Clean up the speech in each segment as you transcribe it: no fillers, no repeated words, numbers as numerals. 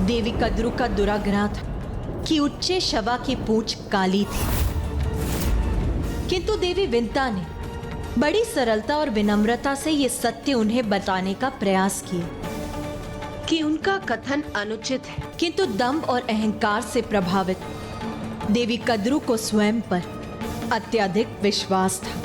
देवी कद्रू का दुराग्रह था कि उच्चे शवा की पूंछ काली थी, किंतु देवी विंता ने बड़ी सरलता और विनम्रता से ये सत्य उन्हें बताने का प्रयास किया कि उनका कथन अनुचित है। किंतु दंभ और अहंकार से प्रभावित देवी कद्रू को स्वयं पर अत्यधिक विश्वास था,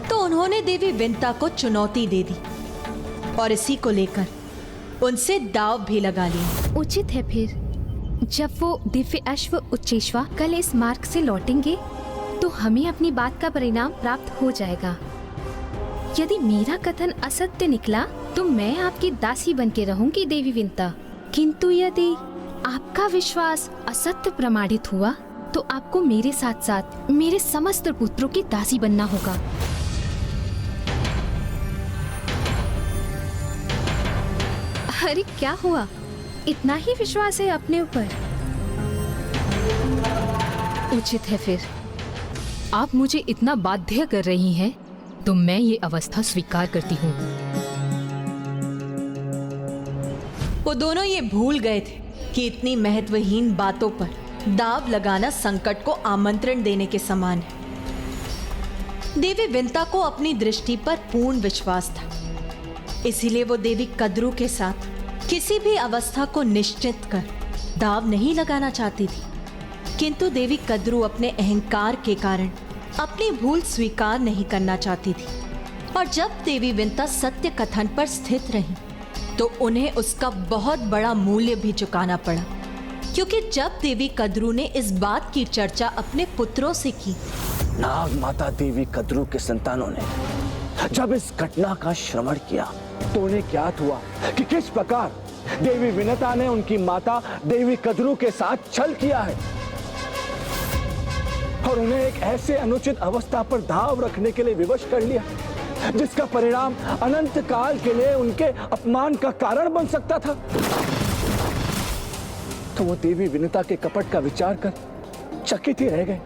तो उन्होंने देवी विंता को चुनौती दे दी और इसी को लेकर उनसे दाव भी लगा लिया। उचित है फिर, जब वो दिव्य अश्व उच्चेश्वा कल इस मार्ग से लौटेंगे तो हमें अपनी बात का परिणाम प्राप्त हो जाएगा। यदि मेरा कथन असत्य निकला तो मैं आपकी दासी बन के रहूंगी देवी विंता, किंतु यदि आपका विश्वास असत्य प्रमाणित हुआ तो आपको मेरे साथ साथ मेरे समस्त पुत्रों की दासी बनना होगा। अरे क्या हुआ, इतना ही विश्वास है अपने ऊपर? उचित है फिर, आप मुझे इतना बाध्य कर रही हैं तो मैं ये अवस्था स्वीकार करती हूँ। वो दोनों ये भूल गए थे कि इतनी महत्वहीन बातों पर दाव लगाना संकट को आमंत्रण देने के समान है। देवी विंता को अपनी दृष्टि पर पूर्ण विश्वास था, इसीलिए वो देवी कद्रू के साथ किसी भी अवस्था को निश्चित कर दाव नहीं लगाना चाहती थी, किंतु देवी कद्रू अपने अहंकार के कारण अपनी भूल स्वीकार नहीं करना चाहती थी, और जब देवी विंता सत्य कथन पर स्थित रही तो उन्हें उसका बहुत बड़ा मूल्य भी चुकाना पड़ा, क्योंकि जब देवी कद्रू ने इस बात की चर्चा अपने पुत्रों से की, नाग माता देवी कद्रू के संतानों ने जब इस घटना का श्रवण किया तो उन्हें ज्ञात हुआ कि किस प्रकार देवी विनता ने उनकी माता देवी कद्रू के साथ छल किया है, और उन्हें एक ऐसे अनुचित अवस्था पर दाव रखने के लिए विवश कर लिया जिसका परिणाम अनंत काल के लिए उनके अपमान का कारण बन सकता था। तो वो देवी विनता के कपट का विचार कर चकित ही रह गए।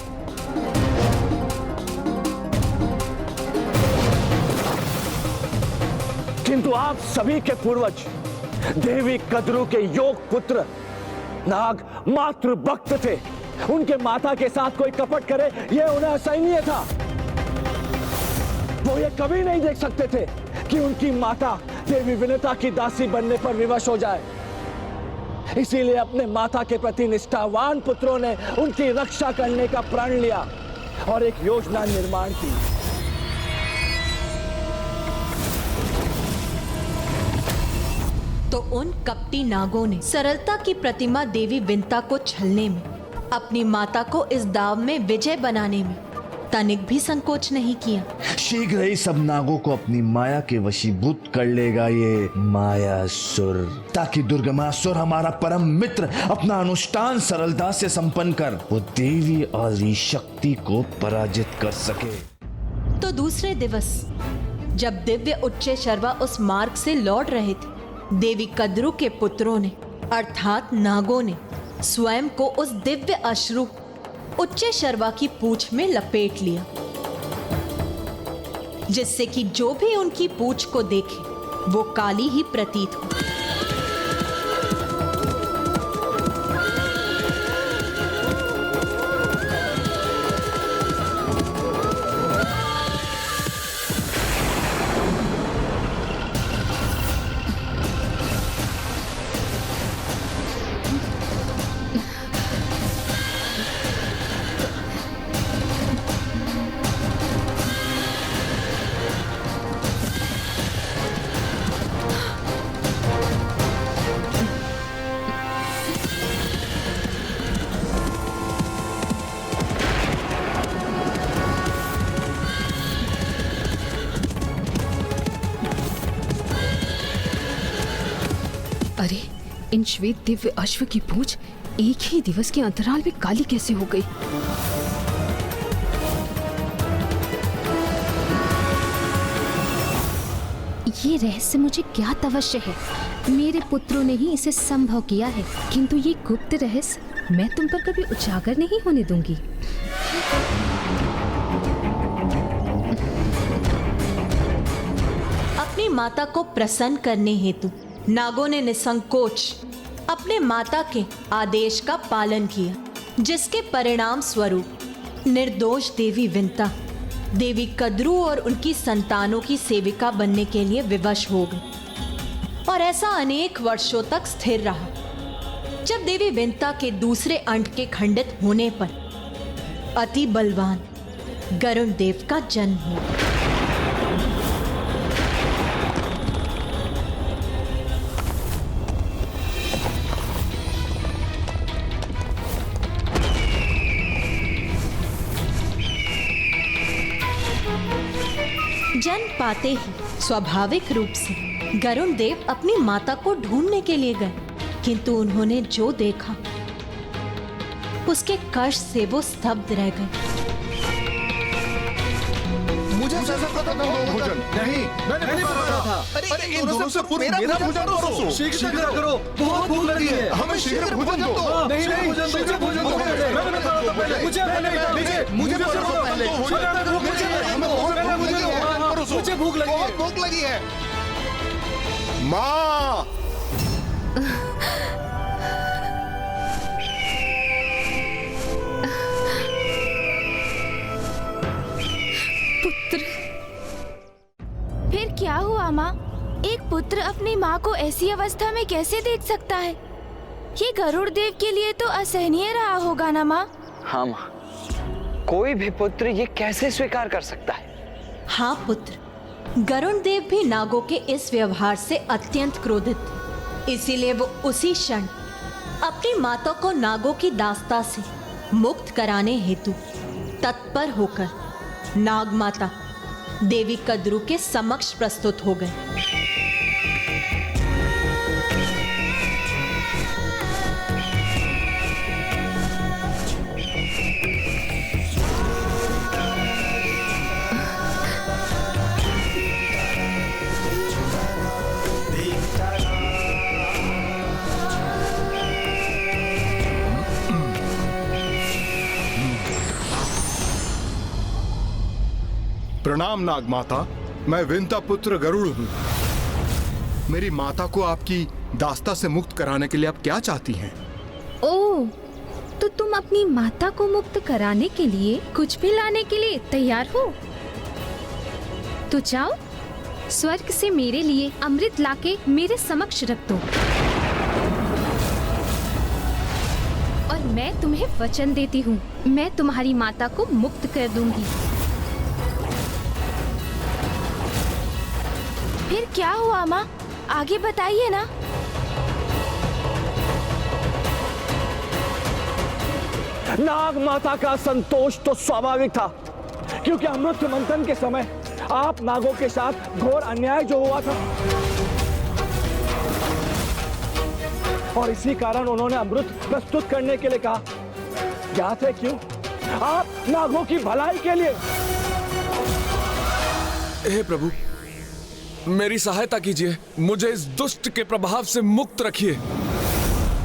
किंतु आप सभी के पूर्वज देवी कद्रू के योग पुत्र नाग मातृ भक्त थे, उनके माता के साथ कोई कपट करे यह उन्हें असहनीय था। वो ये कभी नहीं देख सकते थे कि उनकी माता देवी विनता की दासी बनने पर विवश हो जाए, इसीलिए अपने माता के प्रति निष्ठावान पुत्रों ने उनकी रक्षा करने का प्रण लिया और एक योजना निर्माण की। तो उन कपटी नागों ने सरलता की प्रतिमा देवी विंता को छलने में, अपनी माता को इस दाव में विजय बनाने में तनिक भी संकोच नहीं किया। शीघ्र ही सब नागों को अपनी माया के वशीभूत कर लेगा ये मायासुर, ताकि दुर्गमासुर हमारा परम मित्र अपना अनुष्ठान सरलता से संपन्न कर वो देवी आदि शक्ति को पराजित कर सके। तो दूसरे दिवस जब दिव्य उच्चे शर्वा उस मार्ग से लौट रहे थे, देवी कद्रू के पुत्रों ने अर्थात नागों ने स्वयं को उस दिव्य अश्रु उच्चे शर्वा की पूंछ में लपेट लिया, जिससे कि जो भी उनकी पूंछ को देखे वो काली ही प्रतीत हो। अरे, इन श्वेत दिव्य अश्व की पूंछ एक ही दिवस के अंतराल में काली कैसे हो गई? ये रहस्य मुझे ज्ञात अवश्य है। मेरे पुत्रों ने ही इसे संभव किया है, किंतु ये गुप्त रहस्य मैं तुम पर कभी उजागर नहीं होने दूंगी। अपनी माता को प्रसन्न करने हेतु नागों ने निसंकोच अपने माता के आदेश का पालन किया, जिसके परिणाम स्वरूप निर्दोष देवी विंता देवी कद्रू और उनकी संतानों की सेविका बनने के लिए विवश हो गई और ऐसा अनेक वर्षों तक स्थिर रहा। जब देवी विंता के दूसरे अंड के खंडित होने पर अति बलवान गरुण देव का जन्म हुआ। जन्म पाते ही स्वाभाविक रूप से गरुण देव अपनी माता को ढूंढने के लिए गए, किंतु उन्होंने जो देखा उसके कष्ट से वो स्तब्ध रह गए। मुझे पता था भोजन नहीं, मैंने नहीं पता था। अरे इन दोनों से पूर्व मेरा भोजन करो, शीघ्र करो, बहुत भूख लगी है, हमें शीघ्र भोजन दो। नहीं शीघ्र भोजन दो, मैंने बताया था पहले, मुझे भूख लगी है। माँ फिर क्या हुआ माँ? एक पुत्र अपनी माँ को ऐसी अवस्था में कैसे देख सकता है? ये गरुड़ देव के लिए तो असहनीय रहा होगा ना माँ? हाँ माँ, कोई भी पुत्र ये कैसे स्वीकार कर सकता है? हाँ पुत्र, गरुण देव भी नागों के इस व्यवहार से अत्यंत क्रोधित थे। इसीलिए वो उसी क्षण अपनी माता को नागों की दास्ता से मुक्त कराने हेतु तत्पर होकर नाग माता देवी कद्रू के समक्ष प्रस्तुत हो गए। प्रणाम नाग माता, मैं विंता पुत्र गरुड़ हूँ। मेरी माता को आपकी दास्ता से मुक्त कराने के लिए आप क्या चाहती हैं? ओह, तो तुम अपनी माता को मुक्त कराने के लिए कुछ भी लाने के लिए तैयार हो? तो जाओ, स्वर्ग से मेरे लिए अमृत लाके मेरे समक्ष रख दो और मैं तुम्हें वचन देती हूँ, मैं तुम्हारी माता को मुक्त कर दूंगी। फिर क्या हुआ माँ? आगे बताइए ना। नाग माता का संतोष तो स्वाभाविक था, क्योंकि अमृत मंथन के समय आप नागों के साथ घोर अन्याय जो हुआ था, और इसी कारण उन्होंने अमृत प्रस्तुत करने के लिए कहा। ज्ञात है क्यों? आप नागों की भलाई के लिए। हे प्रभु, मेरी सहायता कीजिए, मुझे इस दुष्ट के प्रभाव से मुक्त रखिए।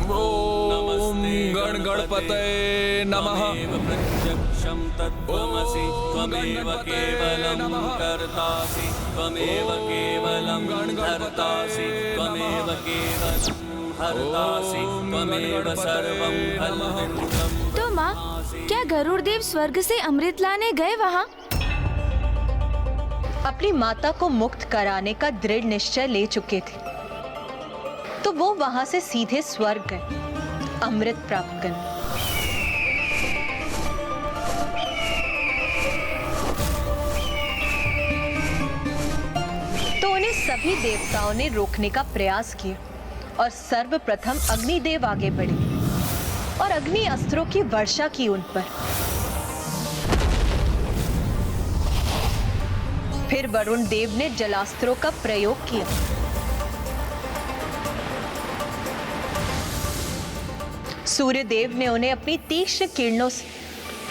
ओम गण गणपतये नमः। प्रत्यक्षं तत्त्वमसि त्वमेव केवलं कर्तासि त्वमेव केवलं हर्तासि त्वमेव केवलं हर्तासि त्वमेव सर्वं फलमहं। तो माँ, क्या गरुड़ देव स्वर्ग से अमृत लाने गए वहाँ? अपनी माता को मुक्त कराने का दृढ़ निश्चय ले चुके थे, तो वो वहां से सीधे स्वर्ग गए अमृत प्राप्त करने। तो उन्हें सभी देवताओं ने रोकने का प्रयास किया और सर्वप्रथम अग्निदेव आगे बढ़े और अग्नि अस्त्रों की वर्षा की उन पर। फिर वरुण देव ने जलास्त्रों का प्रयोग किया। सूर्य देव ने उन्हें अपनी तीक्ष्ण किरणों से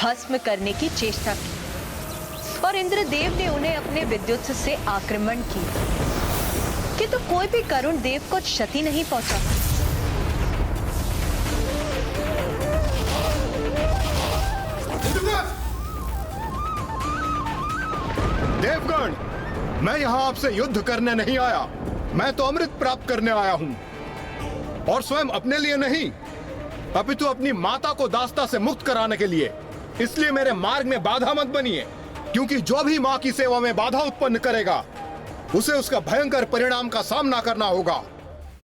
भस्म करने की चेष्टा की और इंद्रदेव ने उन्हें अपने विद्युत से आक्रमण किया, किंतु कोई भी करुण देव को क्षति नहीं पहुंचा। देवगण, मैं यहाँ आपसे युद्ध करने नहीं आया, मैं तो अमृत प्राप्त करने आया हूँ। और स्वयं अपने लिए नहीं, अपितु अपनी माता को दासता से मुक्त कराने के लिए। इसलिए मेरे मार्ग में बाधा मत बनिए, क्योंकि जो भी माँ की सेवा में बाधा उत्पन्न करेगा उसे उसका भयंकर परिणाम का सामना करना होगा।